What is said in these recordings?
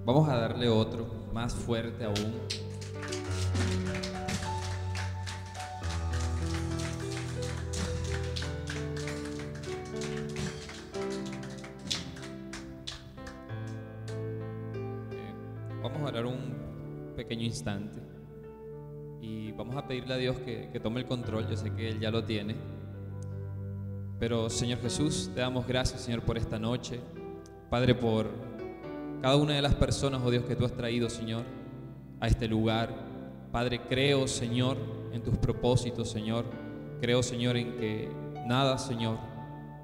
Vamos a darle otro, más fuerte aún. Vamos a orar un pequeño instante y vamos a pedirle a Dios que tome el control. Yo sé que Él ya lo tiene, pero Señor Jesús, te damos gracias, Señor, por esta noche. Padre, por cada una de las personas, oh Dios, que tú has traído, Señor, a este lugar. Padre, creo, Señor, en tus propósitos, Señor. Creo, Señor, en que nada, Señor,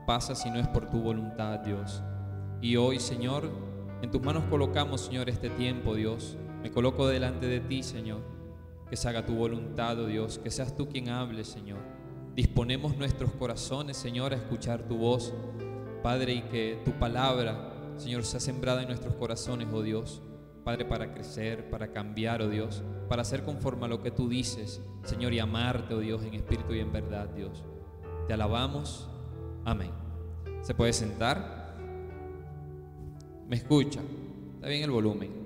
pasa si no es por tu voluntad, Dios. Y hoy, Señor, en tus manos colocamos, Señor, este tiempo, Dios. Me coloco delante de ti, Señor. Que se haga tu voluntad, oh Dios. Que seas tú quien hable, Señor. Disponemos nuestros corazones, Señor, a escuchar tu voz, Padre, y que tu palabra, Señor, sea sembrada en nuestros corazones, oh Dios. Padre, para crecer, para cambiar, oh Dios, para ser conforme a lo que tú dices, Señor, y amarte, oh Dios, en espíritu y en verdad, Dios. Te alabamos. Amén. ¿Se puede sentar? ¿Me escucha? ¿Está bien el volumen?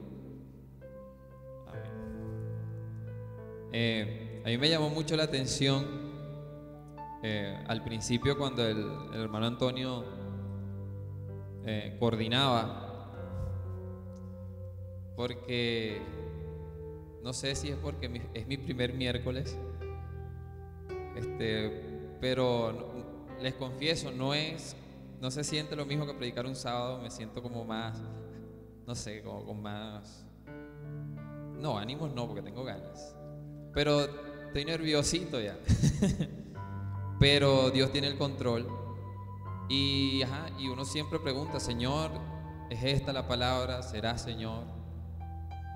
A mí me llamó mucho la atención al principio cuando el hermano Antonio coordinaba, porque no sé si es porque es mi primer miércoles, pero les confieso, no se siente lo mismo que predicar un sábado. Me siento como más, no sé, como con más, no, ánimos no, porque tengo ganas, pero estoy nerviosito ya. Pero Dios tiene el control y uno siempre pregunta: Señor, ¿es esta la palabra? ¿Será, Señor?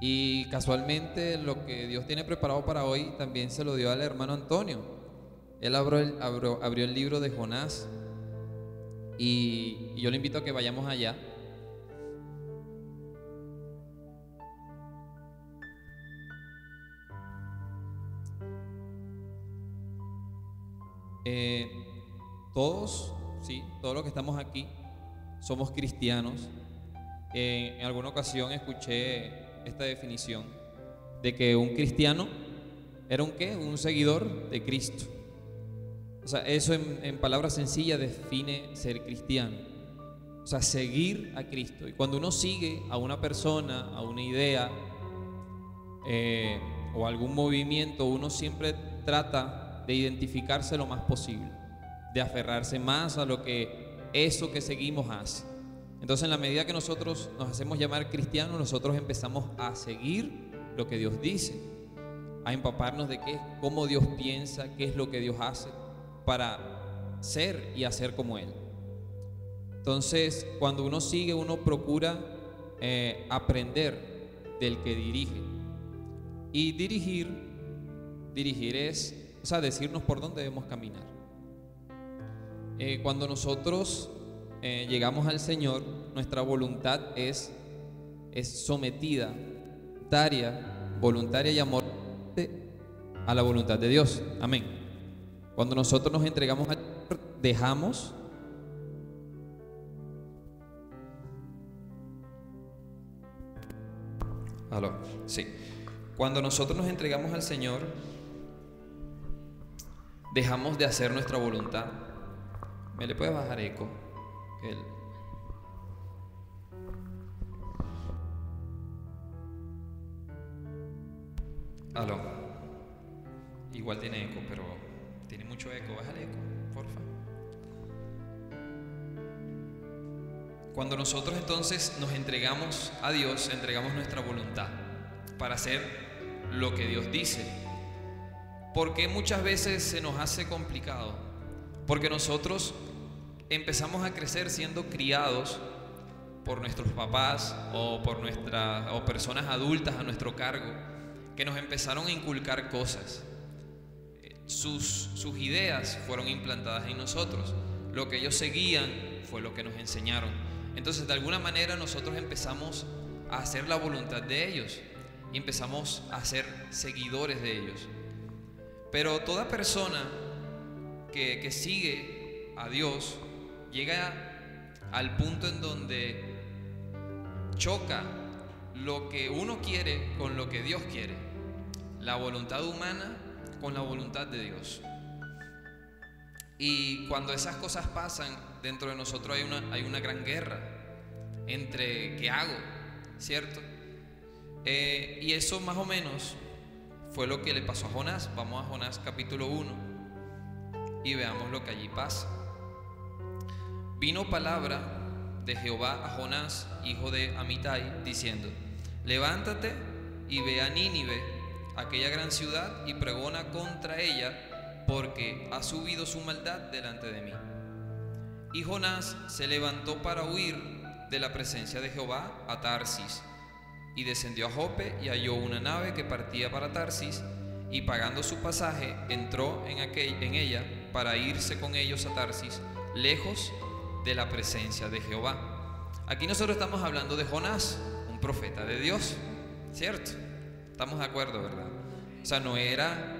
Y casualmente lo que Dios tiene preparado para hoy también se lo dio al hermano Antonio. Él abrió el libro de Jonás y yo le invito a que vayamos allá. Todos los que estamos aquí somos cristianos. En alguna ocasión escuché esta definición de que un cristiano era un seguidor de Cristo. O sea, eso en palabras sencillas define ser cristiano. O sea, seguir a Cristo. Y cuando uno sigue a una persona, a una idea o algún movimiento, uno siempre trata de identificarse lo más posible, de aferrarse más a lo que eso que seguimos hace. Entonces, en la medida que nosotros nos hacemos llamar cristianos, nosotros empezamos a seguir lo que Dios dice, a empaparnos de cómo Dios piensa, qué es lo que Dios hace, para ser y hacer como Él. Entonces, cuando uno sigue, uno procura aprender del que dirige. Y dirigir es, o sea, decirnos por dónde debemos caminar. Cuando nosotros llegamos al Señor, nuestra voluntad es sometida, voluntaria y amor a la voluntad de Dios. Amén. Cuando nosotros nos entregamos al Señor, dejamos sí. Cuando nosotros nos entregamos al Señor, dejamos de hacer nuestra voluntad. ¿Me le puedes bajar eco? Igual tiene eco, pero tiene mucho eco. Bájale eco, porfa. Cuando nosotros entonces nos entregamos a Dios, entregamos nuestra voluntad para hacer lo que Dios dice. ¿Por qué muchas veces se nos hace complicado? Porque nosotros empezamos a crecer siendo criados por nuestros papás o por o personas adultas a nuestro cargo, que nos empezaron a inculcar cosas. Sus ideas fueron implantadas en nosotros. Lo que ellos seguían fue lo que nos enseñaron. Entonces, de alguna manera, nosotros empezamos a hacer la voluntad de ellos y empezamos a ser seguidores de ellos. Pero toda persona que sigue a Dios llega al punto en donde choca lo que uno quiere con lo que Dios quiere, la voluntad humana con la voluntad de Dios. Y cuando esas cosas pasan, dentro de nosotros hay una gran guerra entre ¿qué hago? ¿Cierto? Y eso más o menos fue lo que le pasó a Jonás. Vamos a Jonás capítulo 1 y veamos lo que allí pasa. Vino palabra de Jehová a Jonás, hijo de Amitai, diciendo: levántate y ve a Nínive, aquella gran ciudad, y pregona contra ella, porque ha subido su maldad delante de mí. Y Jonás se levantó para huir de la presencia de Jehová a Tarsis, y descendió a Jope y halló una nave que partía para Tarsis, y pagando su pasaje entró en ella para irse con ellos a Tarsis, lejos de la presencia de Jehová. Aquí nosotros estamos hablando de Jonás, un profeta de Dios, ¿cierto? Estamos de acuerdo, ¿verdad? O sea, no era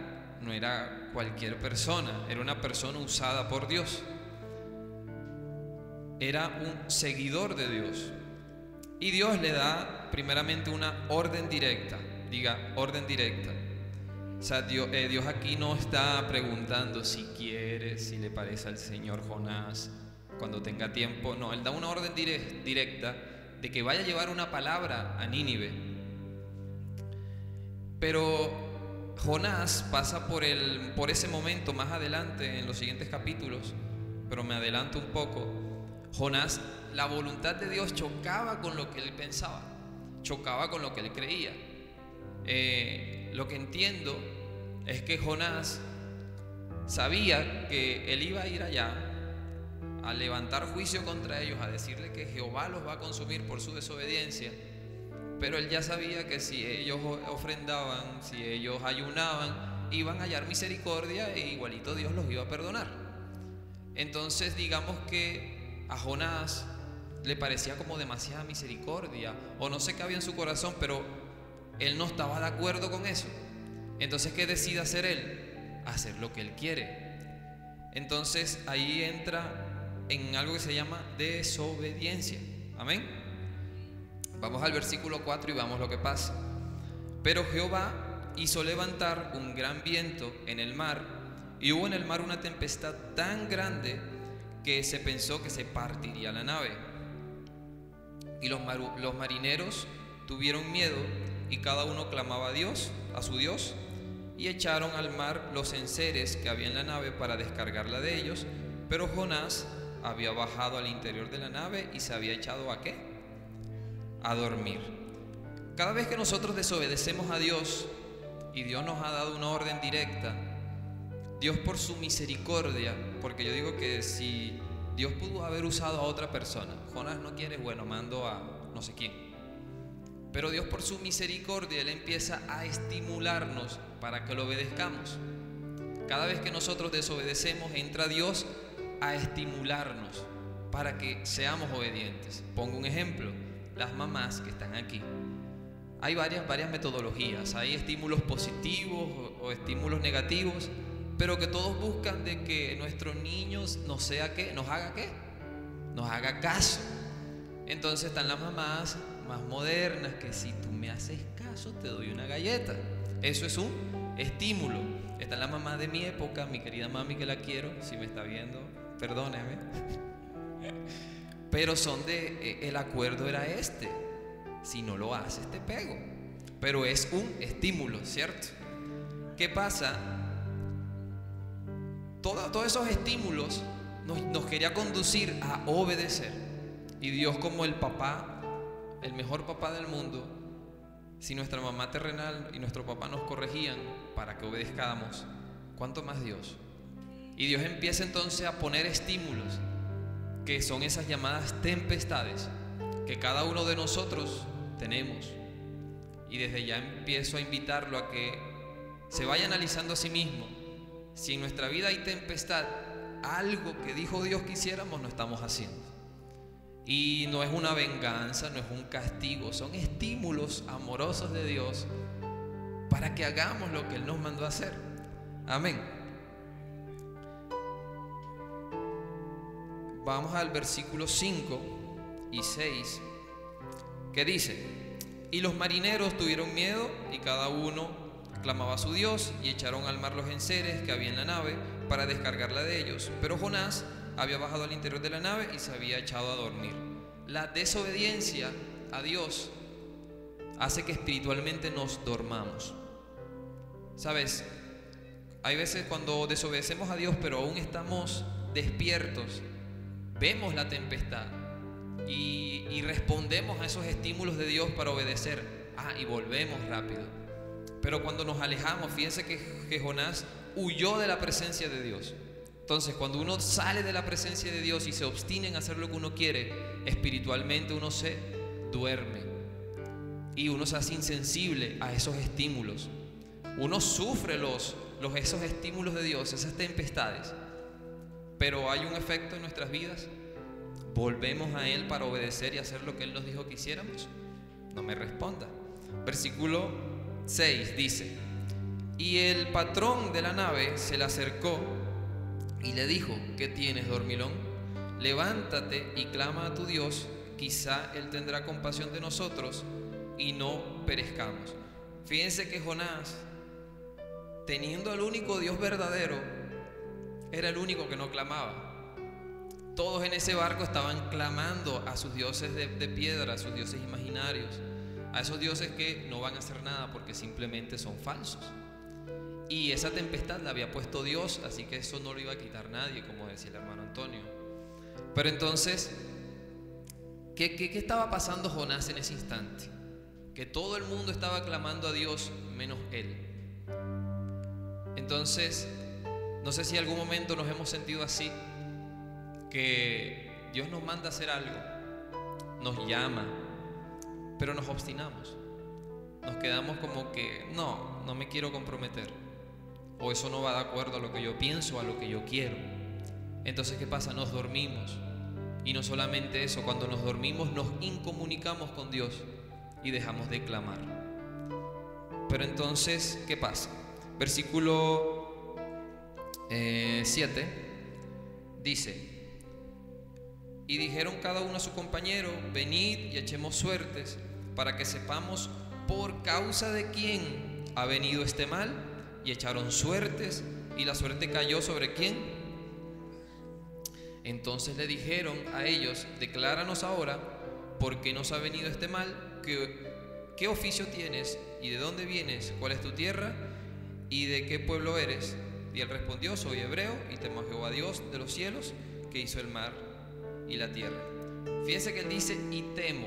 cualquier persona, era una persona usada por Dios. Era un seguidor de Dios. Y Dios le da primeramente una orden directa. Diga, orden directa. O sea, Dios aquí no está preguntando si quiere, si le parece al Señor Jonás, cuando tenga tiempo. No, Él da una orden directa de que vaya a llevar una palabra a Nínive. Pero Jonás pasa por ese momento más adelante en los siguientes capítulos, pero me adelanto un poco. Jonás, la voluntad de Dios chocaba con lo que él pensaba, chocaba con lo que él creía. Lo que entiendo es que Jonás sabía que él iba a ir allá a levantar juicio contra ellos, a decirle que Jehová los va a consumir por su desobediencia. Pero él ya sabía que si ellos ofrendaban, si ellos ayunaban, iban a hallar misericordia e igualito Dios los iba a perdonar. Entonces digamos que a Jonás le parecía como demasiada misericordia, o no sé qué había en su corazón, pero él no estaba de acuerdo con eso. Entonces, ¿qué decide hacer él? Hacer lo que él quiere. Entonces ahí entra en algo que se llama desobediencia. Amén. Vamos al versículo 4 y vamos lo que pasa. Pero Jehová hizo levantar un gran viento en el mar, y hubo en el mar una tempestad tan grande que se pensó que se partiría la nave. Y los marineros tuvieron miedo, y cada uno clamaba a Dios, a su Dios, y echaron al mar los enseres que había en la nave para descargarla de ellos. Pero Jonás había bajado al interior de la nave y se había echado ¿a qué? A dormir. Cada vez que nosotros desobedecemos a Dios y Dios nos ha dado una orden directa, Dios por su misericordia, porque yo digo que si Dios pudo haber usado a otra persona, Jonás no quiere, bueno, mando a no sé quién, pero Dios por su misericordia, Él empieza a estimularnos para que lo obedezcamos. Cada vez que nosotros desobedecemos, entra Dios a estimularnos para que seamos obedientes. Pongo un ejemplo: las mamás que están aquí. Hay varias metodologías, hay estímulos positivos o estímulos negativos, pero que todos buscan de que nuestros niños nos haga caso. Entonces están las mamás más modernas que si tú me haces caso te doy una galleta. Eso es un estímulo. Está la mamá de mi época, mi querida mami, que la quiero, si me está viendo, perdóneme. Pero el acuerdo era este: si no lo haces te pego. Pero es un estímulo, ¿cierto? ¿Qué pasa? Todos esos estímulos nos quería conducir a obedecer. Y Dios, como el papá, el mejor papá del mundo, si nuestra mamá terrenal y nuestro papá nos corregían para que obedezcamos, ¿cuánto más Dios? Y Dios empieza entonces a poner estímulos, que son esas llamadas tempestades que cada uno de nosotros tenemos. Y desde ya empiezo a invitarlo a que se vaya analizando a sí mismo. Si en nuestra vida hay tempestad, algo que dijo Dios que hiciéramos no estamos haciendo. Y no es una venganza, no es un castigo, son estímulos amorosos de Dios para que hagamos lo que Él nos mandó a hacer. Amén. Vamos al versículo 5 y 6, que dice: Y los marineros tuvieron miedo y cada uno clamaba a su Dios y echaron al mar los enseres que había en la nave para descargarla de ellos. Pero Jonás había bajado al interior de la nave y se había echado a dormir. La desobediencia a Dios hace que espiritualmente nos dormamos. ¿Sabes? Hay veces cuando desobedecemos a Dios pero aún estamos despiertos, vemos la tempestad y respondemos a esos estímulos de Dios para obedecer. Y volvemos rápido. Pero cuando nos alejamos, fíjense que Jonás huyó de la presencia de Dios. Entonces, cuando uno sale de la presencia de Dios y se obstina en hacer lo que uno quiere, espiritualmente uno se duerme y uno se hace insensible a esos estímulos. Uno sufre esos estímulos de Dios, esas tempestades, pero hay un efecto en nuestras vidas. ¿Volvemos a Él para obedecer y hacer lo que Él nos dijo que hiciéramos? No me responda. Versículo 6 dice: y el patrón de la nave se le acercó y le dijo: ¿qué tienes, dormilón? Levántate y clama a tu Dios, quizá Él tendrá compasión de nosotros y no perezcamos. Fíjense que Jonás, teniendo al único Dios verdadero, era el único que no clamaba. Todos en ese barco estaban clamando a sus dioses de piedra, a sus dioses imaginarios, a esos dioses que no van a hacer nada porque simplemente son falsos. Y esa tempestad la había puesto Dios, así que eso no lo iba a quitar nadie, como decía el hermano Antonio. Pero entonces, ¿qué estaba pasando Jonás en ese instante? Que todo el mundo estaba clamando a Dios menos él. Entonces, no sé si en algún momento nos hemos sentido así, que Dios nos manda a hacer algo, nos llama, pero nos obstinamos. Nos quedamos como que no me quiero comprometer, o eso no va de acuerdo a lo que yo pienso, a lo que yo quiero. Entonces, ¿qué pasa? Nos dormimos. Y no solamente eso, cuando nos dormimos nos incomunicamos con Dios y dejamos de clamar. Pero entonces, ¿qué pasa? Versículo 7 dice: y dijeron cada uno a su compañero: venid y echemos suertes para que sepamos por causa de quién ha venido este mal. Y echaron suertes, y la suerte cayó ¿sobre quién? Entonces le dijeron a ellos: decláranos ahora por qué nos ha venido este mal, qué oficio tienes y de dónde vienes, cuál es tu tierra y de qué pueblo eres. Y él respondió: soy hebreo y temo a Jehová Dios de los cielos, que hizo el mar y la tierra. Fíjense que él dice y temo,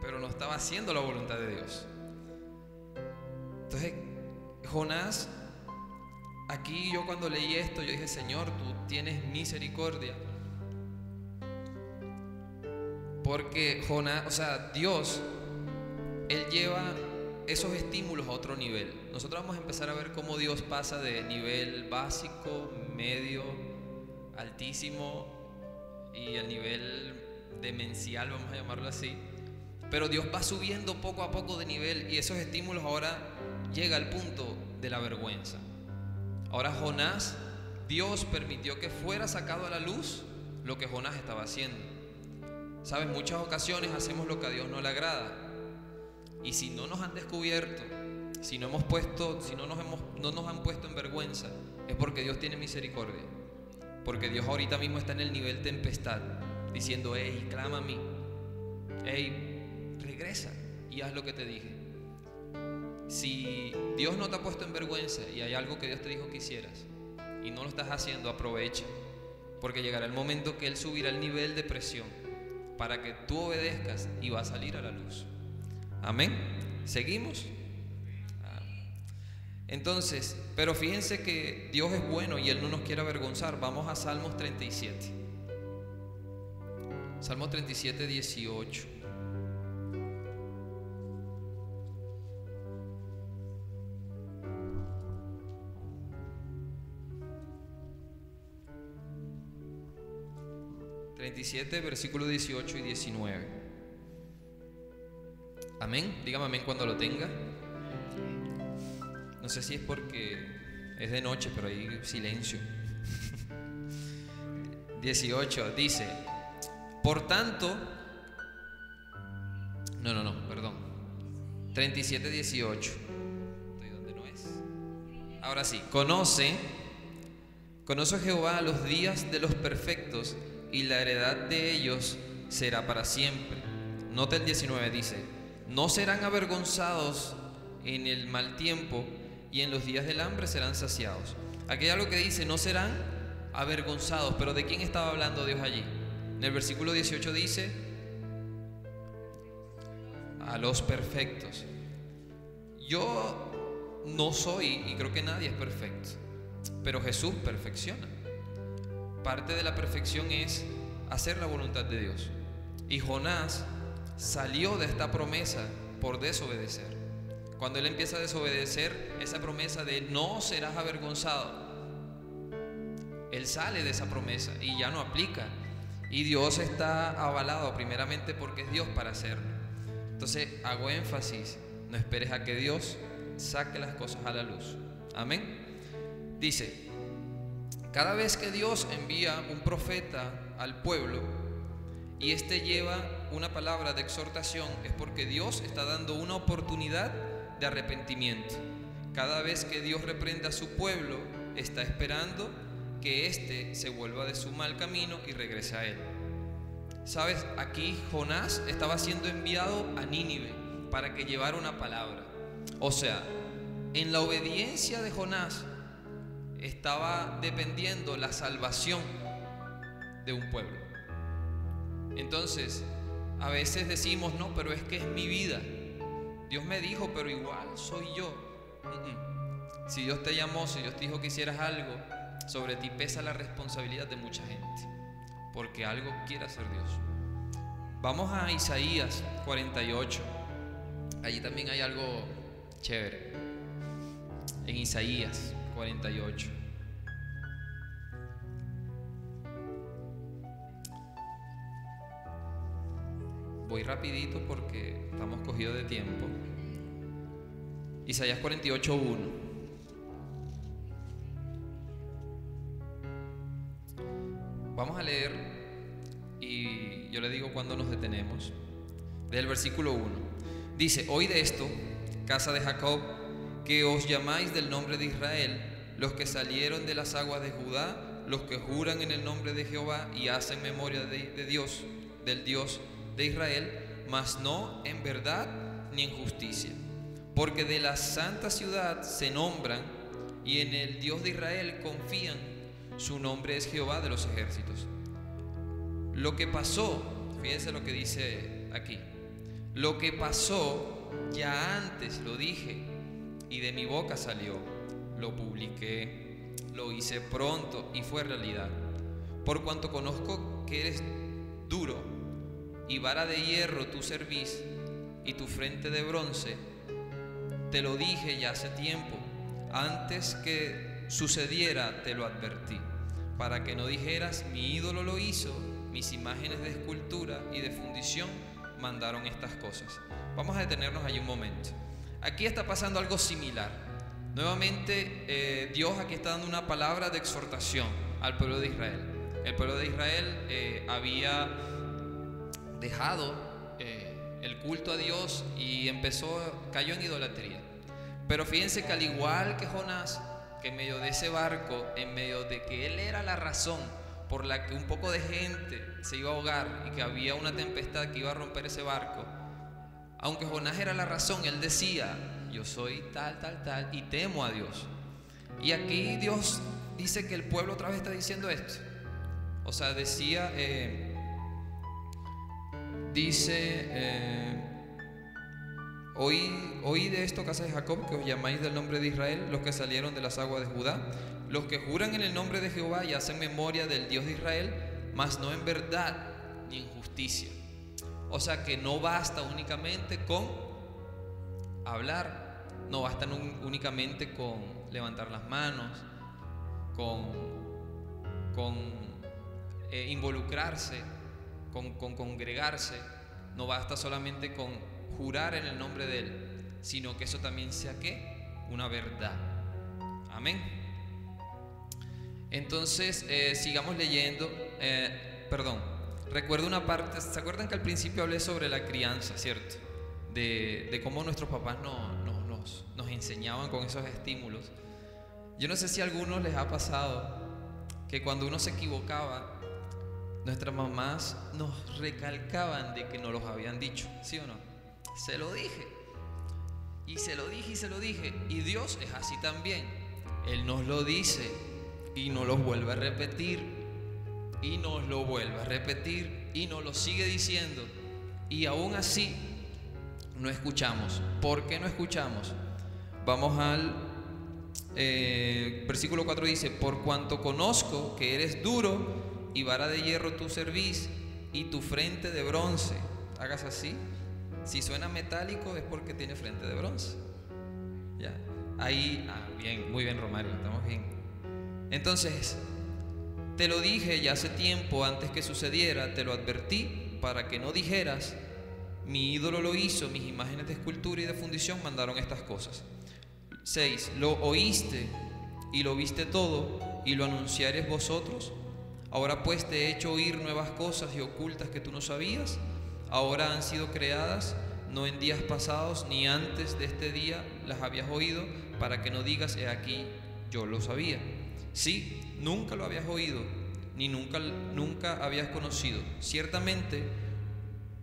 pero no estaba haciendo la voluntad de Dios. Entonces Jonás, aquí yo cuando leí esto, yo dije: Señor, tú tienes misericordia. Porque Jonás, Dios, Él lleva esos estímulos a otro nivel. Nosotros vamos a empezar a ver cómo Dios pasa de nivel básico, medio, altísimo y el nivel demencial, vamos a llamarlo así. Pero Dios va subiendo poco a poco de nivel, y esos estímulos ahora llega al punto de la vergüenza. Ahora Jonás, Dios permitió que fuera sacado a la luz lo que Jonás estaba haciendo. ¿Sabes? Muchas ocasiones hacemos lo que a Dios no le agrada, y si no nos han descubierto, si no nos han puesto en vergüenza, es porque Dios tiene misericordia. Porque Dios ahorita mismo está en el nivel tempestad, diciendo: hey, clama a mí, hey, regresa y haz lo que te dije. Si Dios no te ha puesto en vergüenza y hay algo que Dios te dijo que hicieras y no lo estás haciendo, aprovecha, porque llegará el momento que Él subirá el nivel de presión para que tú obedezcas y va a salir a la luz. Amén. ¿Seguimos? Entonces, pero fíjense que Dios es bueno y Él no nos quiere avergonzar. Vamos a Salmos 37. Salmos 37, 18. Versículos 18 y 19. Amén. Dígame amén cuando lo tenga. No sé si es porque es de noche, pero hay silencio. 18 dice: por tanto, perdón. 37:18. Estoy donde no es. Ahora sí, conoce Jehová los días de los perfectos, y la heredad de ellos será para siempre. Nota el 19, dice: no serán avergonzados en el mal tiempo, y en los días del hambre serán saciados. Aquí hay algo que dice: no serán avergonzados. Pero ¿de quién estaba hablando Dios allí? En el versículo 18 dice: a los perfectos. Yo no soy, y creo que nadie es perfecto, pero Jesús perfecciona. Parte de la perfección es hacer la voluntad de Dios. Y Jonás salió de esta promesa por desobedecer. Cuando él empieza a desobedecer esa promesa de no serás avergonzado, él sale de esa promesa y ya no aplica. Y Dios está avalado primeramente porque es Dios para hacerlo. Entonces hago énfasis: no esperes a que Dios saque las cosas a la luz. Amén. Dice: cada vez que Dios envía un profeta al pueblo y éste lleva una palabra de exhortación, es porque Dios está dando una oportunidad de arrepentimiento. Cada vez que Dios reprende a su pueblo, está esperando que éste se vuelva de su mal camino y regrese a él. ¿Sabes? Aquí Jonás estaba siendo enviado a Nínive para que llevara una palabra. O sea, en la obediencia de Jonás estaba dependiendo la salvación de un pueblo. Entonces, a veces decimos: no, pero es que es mi vida. Dios me dijo, pero igual soy yo. Si Dios te llamó, si Dios te dijo que hicieras algo, sobre ti pesa la responsabilidad de mucha gente, porque algo quiere hacer Dios. Vamos a Isaías 48. Allí también hay algo chévere. En Isaías 48. Voy rapidito porque estamos cogidos de tiempo. Isaías 48:1. Vamos a leer y yo le digo cuando nos detenemos. Desde el versículo 1. Dice: oíd esto, casa de Jacob, que os llamáis del nombre de Israel, los que salieron de las aguas de Judá, los que juran en el nombre de Jehová y hacen memoria de Dios, del Dios de Israel, mas no en verdad ni en justicia. Porque de la santa ciudad se nombran y en el Dios de Israel confían. Su nombre es Jehová de los ejércitos. Lo que pasó, fíjense lo que dice aquí: lo que pasó ya antes lo dije y de mi boca salió, lo publiqué, lo hice pronto y fue realidad. Por cuanto conozco que eres duro y vara de hierro tú servís y tu frente de bronce, te lo dije ya hace tiempo, antes que sucediera te lo advertí, para que no dijeras: mi ídolo lo hizo, mis imágenes de escultura y de fundición mandaron estas cosas. Vamos a detenernos allí un momento. Aquí está pasando algo similar. Nuevamente Dios aquí está dando una palabra de exhortación al pueblo de Israel. El pueblo de Israel había dejado el culto a Dios y cayó en idolatría. Pero fíjense que al igual que Jonás, que en medio de ese barco, en medio de que él era la razón por la que un poco de gente se iba a ahogar y que había una tempestad que iba a romper ese barco, aunque Jonás era la razón, él decía: yo soy tal, tal, tal y temo a Dios. Y aquí Dios dice que el pueblo otra vez está diciendo esto. O sea, decía, oí de esto, casa de Jacob, que os llamáis del nombre de Israel, los que salieron de las aguas de Judá, los que juran en el nombre de Jehová y hacen memoria del Dios de Israel, mas no en verdad ni en justicia. O sea que no basta únicamente con hablar, no basta únicamente con levantar las manos, con involucrarse, con congregarse. No basta solamente con jurar en el nombre de Él, sino que eso también sea ¿qué? Una verdad. Amén. Entonces sigamos leyendo. Recuerdo una parte. ¿Se acuerdan que al principio hablé sobre la crianza, cierto? de cómo nuestros papás nos enseñaban con esos estímulos. Yo no sé si a algunos les ha pasado que cuando uno se equivocaba, nuestras mamás nos recalcaban de que nos los habían dicho, ¿sí o no? Se lo dije, y se lo dije, y se lo dije. Y Dios es así también. Él nos lo dice y nos lo vuelve a repetir, y nos lo vuelve a repetir, y nos lo sigue diciendo. Y aún así no escuchamos. ¿Por qué no escuchamos? Vamos al versículo 4, dice: por cuanto conozco que eres duro y vara de hierro tú servís, y tu frente de bronce. Hagas así. Si suena metálico es porque tiene frente de bronce. Ya. Ahí, bien, muy bien, Romario, estamos bien. Entonces, te lo dije ya hace tiempo, antes que sucediera, te lo advertí, para que no dijeras: mi ídolo lo hizo, mis imágenes de escultura y de fundición mandaron estas cosas. 6. Lo oíste y lo viste todo, y lo anunciaréis vosotros. Ahora pues te he hecho oír nuevas cosas y ocultas que tú no sabías. Ahora han sido creadas, no en días pasados, ni antes de este día las habías oído, para que no digas: he aquí, yo lo sabía. Sí, nunca lo habías oído, ni nunca habías conocido. Ciertamente,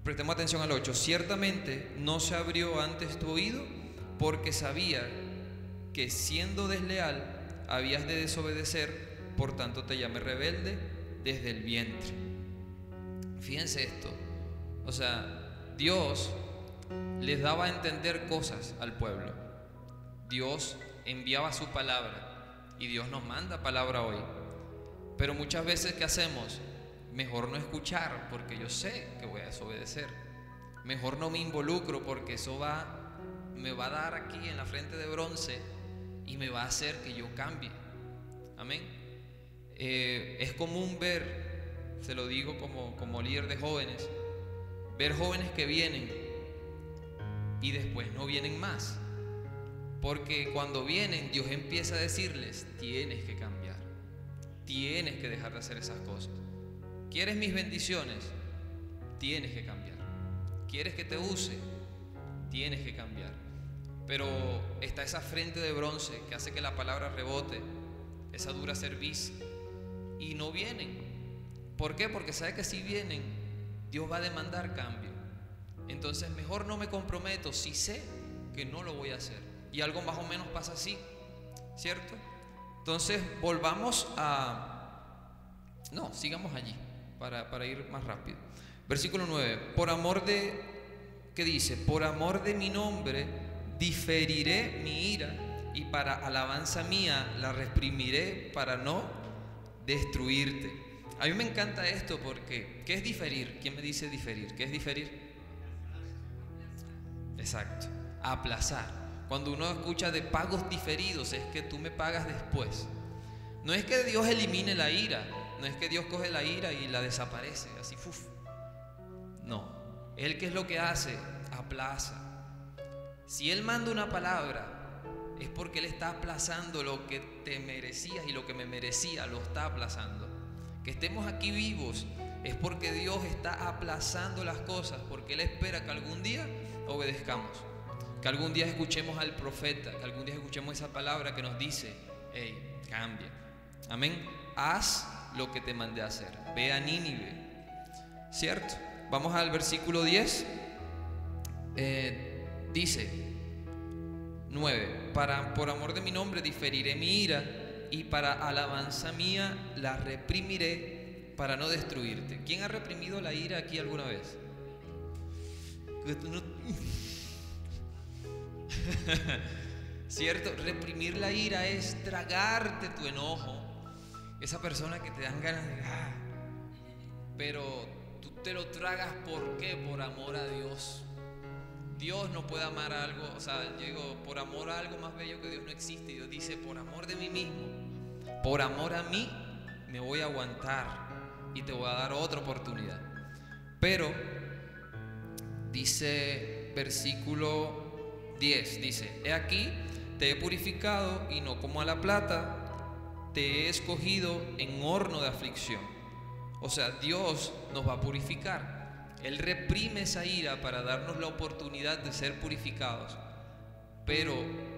prestemos atención al 8, ciertamente no se abrió antes tu oído, porque sabía que siendo desleal habías de desobedecer, por tanto te llamé rebelde desde el vientre. Fíjense esto, o sea, Dios les daba a entender cosas al pueblo. Dios enviaba su palabra, y Dios nos manda palabra hoy. Pero muchas veces, ¿qué hacemos? Mejor no escuchar, porque yo sé que voy a desobedecer. Mejor no me involucro, porque eso me va a dar aquí en la frente de bronce y me va a hacer que yo cambie. Amén. Es común ver, se lo digo como líder de jóvenes, ver jóvenes que vienen y después no vienen más, porque cuando vienen Dios empieza a decirles: tienes que cambiar, tienes que dejar de hacer esas cosas. ¿Quieres mis bendiciones? Tienes que cambiar. ¿Quieres que te use? Tienes que cambiar. Pero está esa frente de bronce que hace que la palabra rebote, esa dura cerviz, y no vienen. ¿Por qué? Porque sabe que si vienen, Dios va a demandar cambio. Entonces mejor no me comprometo si sé que no lo voy a hacer. Y algo más o menos pasa así, ¿cierto? Entonces volvamos sigamos allí para ir más rápido. Versículo 9. Por amor de, ¿qué dice? Por amor de mi nombre diferiré mi ira, y para alabanza mía la reprimiré, para no destruirte. A mí me encanta esto porque, ¿qué es diferir? ¿Quién me dice diferir? ¿Qué es diferir? Exacto, aplazar. Cuando uno escucha de pagos diferidos, es que tú me pagas después. No es que Dios elimine la ira, no es que Dios coge la ira y la desaparece, así, ¡fuf! No, Él, ¿qué es lo que hace? Aplaza. Si Él manda una palabra, es porque Él está aplazando lo que te merecías, y lo que me merecía lo está aplazando. Que estemos aquí vivos es porque Dios está aplazando las cosas, porque Él espera que algún día obedezcamos, que algún día escuchemos al profeta, que algún día escuchemos esa palabra que nos dice: hey, cambia, amén, haz lo que te mandé a hacer, ve a Nínive, ¿cierto? Vamos al versículo 10, dice 9: por amor de mi nombre diferiré mi ira, y para alabanza mía la reprimiré, para no destruirte. ¿Quién ha reprimido la ira aquí alguna vez? ¿Cierto? Reprimir la ira es tragarte tu enojo, esa persona que te dan ganas de pero tú te lo tragas. ¿Por qué? Por amor a Dios. Dios no puede amar a algo, o sea, yo digo, por amor a algo más bello que Dios no existe. Dios dice: por amor de mí mismo, por amor a mí, me voy a aguantar y te voy a dar otra oportunidad. Pero dice versículo 10, dice: he aquí, te he purificado, y no como a la plata, te he escogido en horno de aflicción. O sea, Dios nos va a purificar. Él reprime esa ira para darnos la oportunidad de ser purificados, pero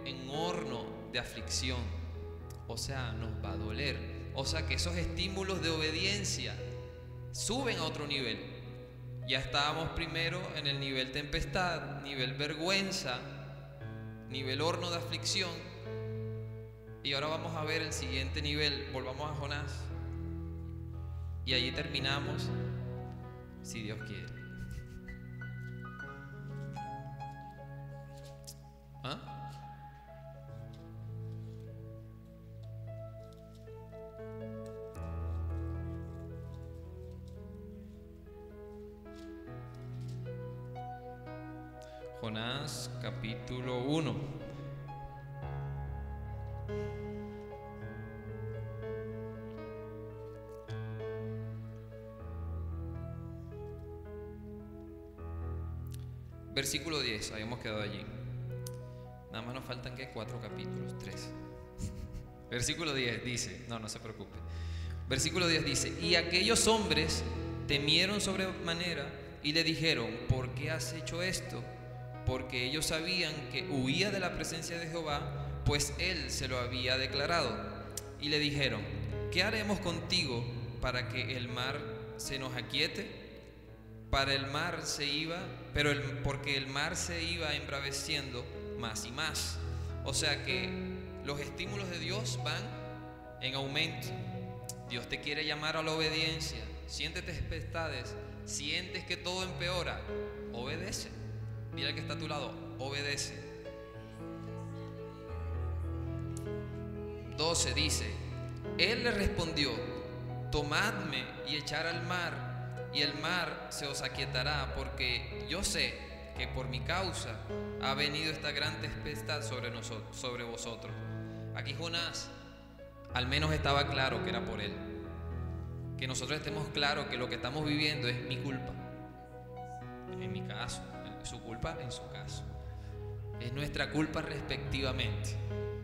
en horno de aflicción. O sea, nos va a doler. O sea que esos estímulos de obediencia suben a otro nivel. Ya estábamos primero en el nivel tempestad, nivel vergüenza, nivel horno de aflicción. Y ahora vamos a ver el siguiente nivel. Volvamos a Jonás. Y allí terminamos, si Dios quiere. ¿Ah? Jonás capítulo 1. Versículo 10, habíamos quedado allí. Nada más nos faltan, ¿qué? 4 capítulos, 3. Versículo 10 dice, no se preocupe. Versículo 10 dice: y aquellos hombres temieron sobremanera y le dijeron: ¿por qué has hecho esto? Porque ellos sabían que huía de la presencia de Jehová, pues él se lo había declarado. Y le dijeron: ¿qué haremos contigo para que el mar se nos aquiete? Porque el mar se iba embraveciendo más y más. O sea que los estímulos de Dios van en aumento. Dios te quiere llamar a la obediencia. Sientes tempestades, sientes que todo empeora, obedece. Dile al que está a tu lado: obedece. 12 dice: él le respondió: tomadme y echad al mar, y el mar se os aquietará, porque yo sé que por mi causa ha venido esta gran tempestad sobre vosotros. Aquí Jonás al menos estaba claro que era por él. Que nosotros estemos claros que lo que estamos viviendo es mi culpa, en mi caso, su culpa en su caso, es nuestra culpa respectivamente,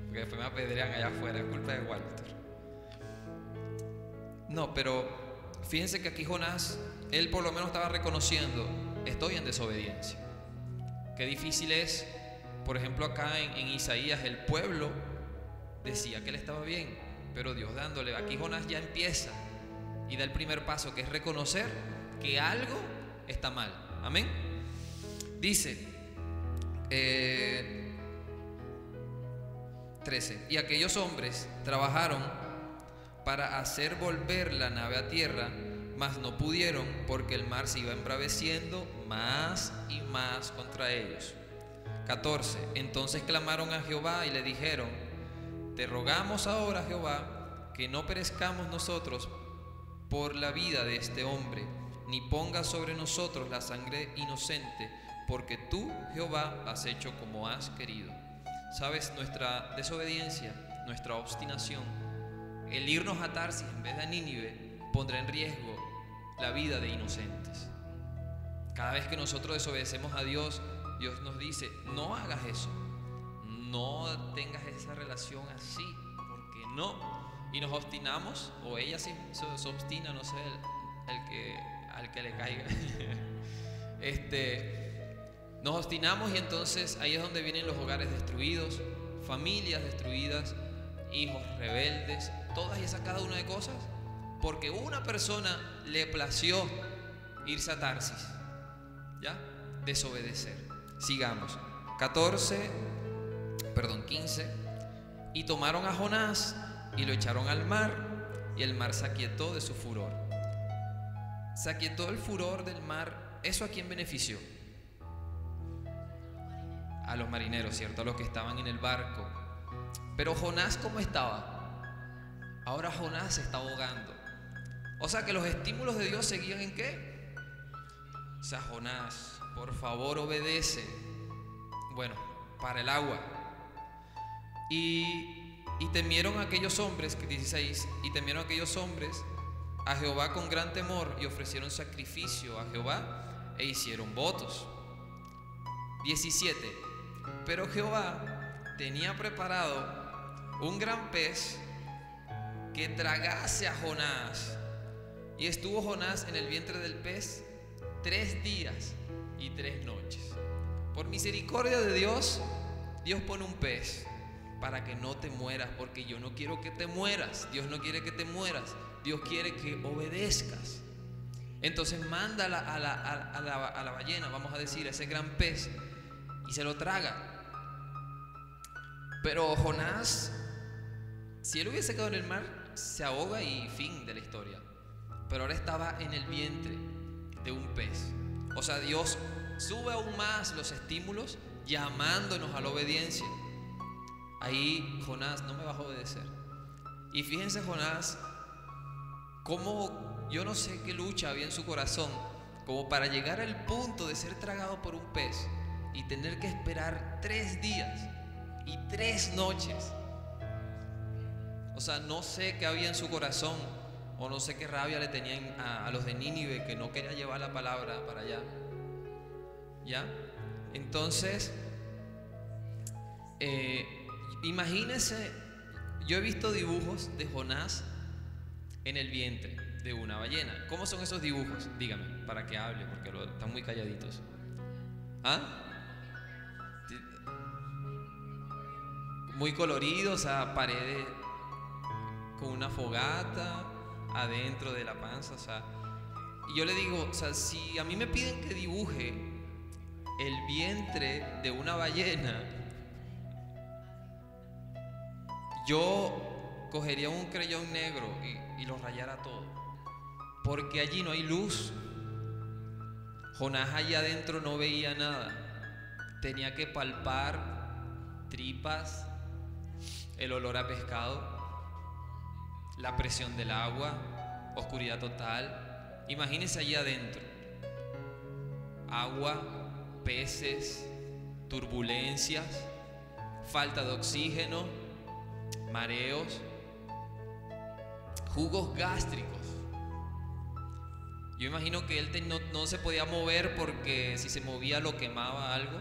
porque después me apedrean allá afuera, es culpa de Walter. No, pero fíjense que aquí Jonás, él por lo menos estaba reconociendo: estoy en desobediencia. Qué difícil es, por ejemplo acá en Isaías, el pueblo decía que él estaba bien, pero Dios dándole. Aquí Jonás ya empieza y da el primer paso, que es reconocer que algo está mal. Amén. Dice 13: y aquellos hombres trabajaron para hacer volver la nave a tierra, mas no pudieron, porque el mar se iba embraveciendo más y más contra ellos. 14: entonces clamaron a Jehová y le dijeron: te rogamos ahora, Jehová, que no perezcamos nosotros por la vida de este hombre, ni pongas sobre nosotros la sangre inocente, porque tú, Jehová, has hecho como has querido. Sabes, nuestra desobediencia, nuestra obstinación, el irnos a Tarsis en vez de a Nínive, pondrá en riesgo la vida de inocentes. Cada vez que nosotros desobedecemos a Dios, Dios nos dice: no hagas eso, no tengas esa relación así, porque no. Y nos obstinamos, o ella se obstina, no sé, al que le caiga. Nos obstinamos, y entonces ahí es donde vienen los hogares destruidos, familias destruidas, hijos rebeldes, todas y esas cada una de cosas, porque una persona le plació irse a Tarsis, ¿ya? Desobedecer. Sigamos. 15. Y tomaron a Jonás y lo echaron al mar, y el mar se aquietó de su furor. Se aquietó el furor del mar. ¿Eso a quién benefició? A los marineros, ¿cierto? A los que estaban en el barco. Pero Jonás, ¿cómo estaba? Ahora Jonás se está ahogando. O sea que los estímulos de Dios seguían ¿en qué? O sea, Jonás, por favor, obedece. Bueno, para el agua. Y temieron aquellos hombres, 16, y temieron aquellos hombres a Jehová con gran temor, y ofrecieron sacrificio a Jehová e hicieron votos. 17. Pero Jehová tenía preparado un gran pez que tragase a Jonás, y estuvo Jonás en el vientre del pez 3 días y 3 noches. Por misericordia de Dios, Dios pone un pez para que no te mueras, porque yo no quiero que te mueras. Dios no quiere que te mueras. Dios quiere que obedezcas. Entonces manda a la ballena, vamos a decir, a ese gran pez, y se lo traga. Pero Jonás, si él hubiese quedado en el mar, se ahoga y fin de la historia. Pero ahora estaba en el vientre de un pez. O sea, Dios sube aún más los estímulos, llamándonos a la obediencia. Ahí Jonás no me va a obedecer. Y fíjense Jonás, cómo yo no sé qué lucha había en su corazón, como para llegar al punto de ser tragado por un pez y tener que esperar 3 días y 3 noches. O sea, no sé qué había en su corazón, o no sé qué rabia le tenían a los de Nínive, que no quería llevar la palabra para allá. ¿Ya? Entonces, imagínense, yo he visto dibujos de Jonás en el vientre de una ballena. ¿Cómo son esos dibujos? Dígame, para que hable, porque están muy calladitos. ¿Ah? Muy coloridos, a paredes con una fogata adentro de la panza, o sea. Y yo le digo, o sea, si a mí me piden que dibuje el vientre de una ballena, yo cogería un crayón negro y lo rayara todo, porque allí no hay luz. Jonás allá adentro no veía nada, tenía que palpar tripas, el olor a pescado, la presión del agua, oscuridad total. Imagínense allí adentro, agua, peces, turbulencias, falta de oxígeno, mareos, jugos gástricos. Yo imagino que él no se podía mover, porque si se movía lo quemaba algo.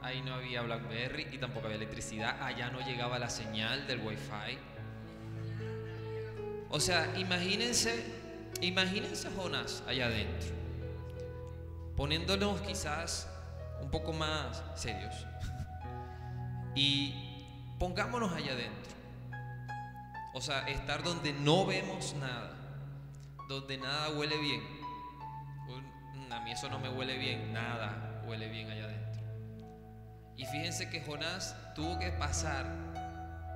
Ahí no había BlackBerry y tampoco había electricidad. Allá no llegaba la señal del Wi-Fi. O sea, imagínense a Jonás allá adentro, poniéndonos quizás un poco más serios. Y pongámonos allá adentro. O sea, estar donde no vemos nada, donde nada huele bien. A mí eso no me huele bien, nada huele bien allá adentro. Y fíjense que Jonás tuvo que pasar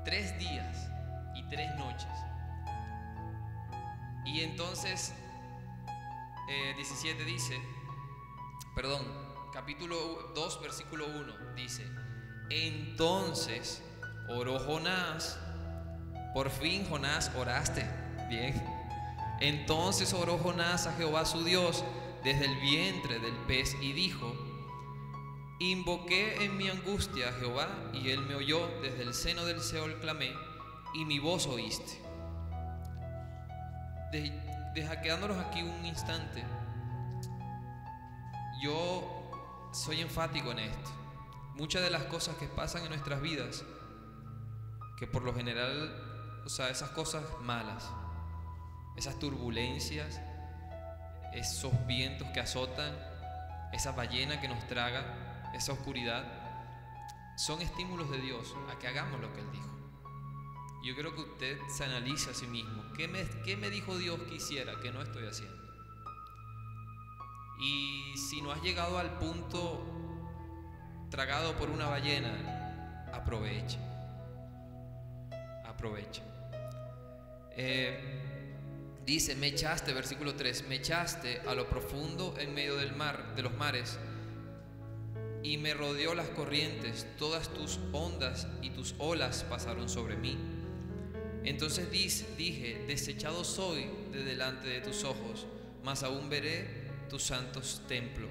3 días y 3 noches. Y entonces 17 dice, capítulo 2, versículo 1 dice: entonces oró Jonás. Por fin, Jonás, oraste. Bien. Entonces oró Jonás a Jehová su Dios desde el vientre del pez y dijo: invoqué en mi angustia a Jehová, y él me oyó. Desde el seno del Seol clamé, y mi voz oíste. Quedándonos aquí un instante, yo soy enfático en esto. Muchas de las cosas que pasan en nuestras vidas, que por lo general, o sea, esas cosas malas, esas turbulencias, esos vientos que azotan, esa ballena que nos traga, esa oscuridad, son estímulos de Dios a que hagamos lo que Él dijo. Yo quiero que usted se analice a sí mismo. ¿Qué me dijo Dios que hiciera que no estoy haciendo? Y si no has llegado al punto tragado por una ballena, aprovecha. Dice: me echaste, versículo 3, me echaste a lo profundo en medio del mar, de los mares, y me rodeó las corrientes, todas tus ondas y tus olas pasaron sobre mí. Entonces dije: desechado soy de delante de tus ojos, mas aún veré tus santos templos.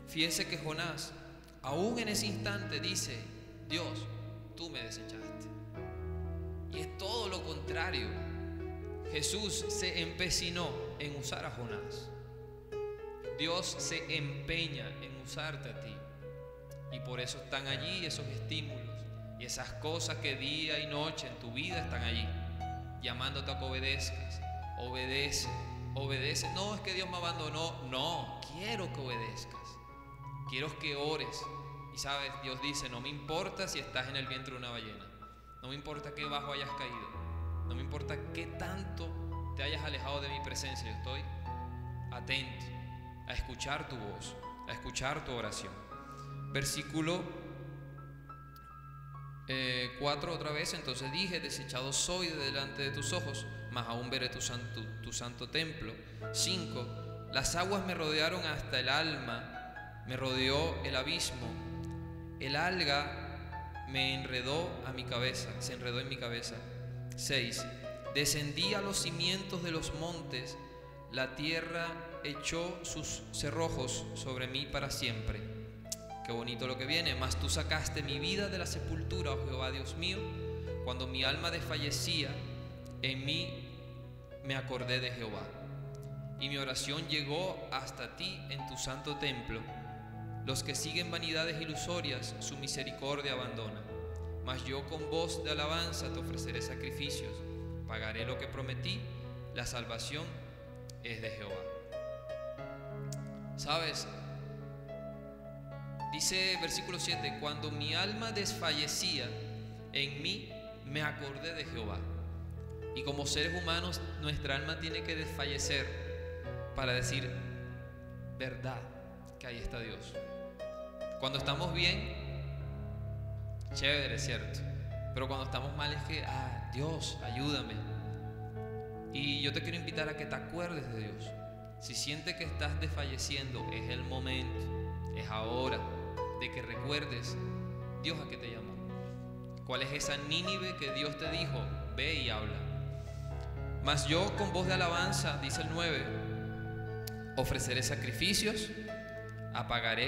Fíjense que Jonás, aún en ese instante, dice: Dios, tú me desechaste. Y es todo lo contrario. Jesús se empecinó en usar a Jonás. Dios se empeña en usarte a ti. Y por eso están allí esos estímulos y esas cosas que día y noche en tu vida están allí, llamándote a que obedezcas. Obedece, obedece. No, es que Dios me abandonó. No, quiero que obedezcas. Quiero que ores. Y sabes, Dios dice, no me importa si estás en el vientre de una ballena. No me importa qué bajo hayas caído. No me importa qué tanto te hayas alejado de mi presencia. Yo estoy atento a escuchar tu voz, a escuchar tu oración. Versículo 4 otra vez. Entonces dije, desechado soy de delante de tus ojos, mas aún veré tu santo templo. 5. Las aguas me rodearon hasta el alma, me rodeó el abismo. El alga me enredó a mi cabeza, se enredó en mi cabeza. 6. Descendí a los cimientos de los montes, la tierra echó sus cerrojos sobre mí para siempre. Qué bonito lo que viene. Mas tú sacaste mi vida de la sepultura, oh Jehová Dios mío. Cuando mi alma desfallecía, en mí me acordé de Jehová. Y mi oración llegó hasta ti en tu santo templo. Los que siguen vanidades ilusorias, su misericordia abandona. Mas yo con voz de alabanza te ofreceré sacrificios. Pagaré lo que prometí, la salvación es de Jehová. ¿Sabes? Dice versículo 7, cuando mi alma desfallecía, en mí me acordé de Jehová. Y como seres humanos, nuestra alma tiene que desfallecer para decir, verdad, que ahí está Dios. Cuando estamos bien, chévere, ¿cierto? Pero cuando estamos mal es que, Dios, ayúdame. Y yo te quiero invitar a que te acuerdes de Dios. Si sientes que estás desfalleciendo, es el momento, es ahora de que recuerdes Dios a qué te llamó. ¿Cuál es esa Nínive que Dios te dijo? Ve y habla. Mas yo con voz de alabanza, dice el 9, ofreceré sacrificios, apagaré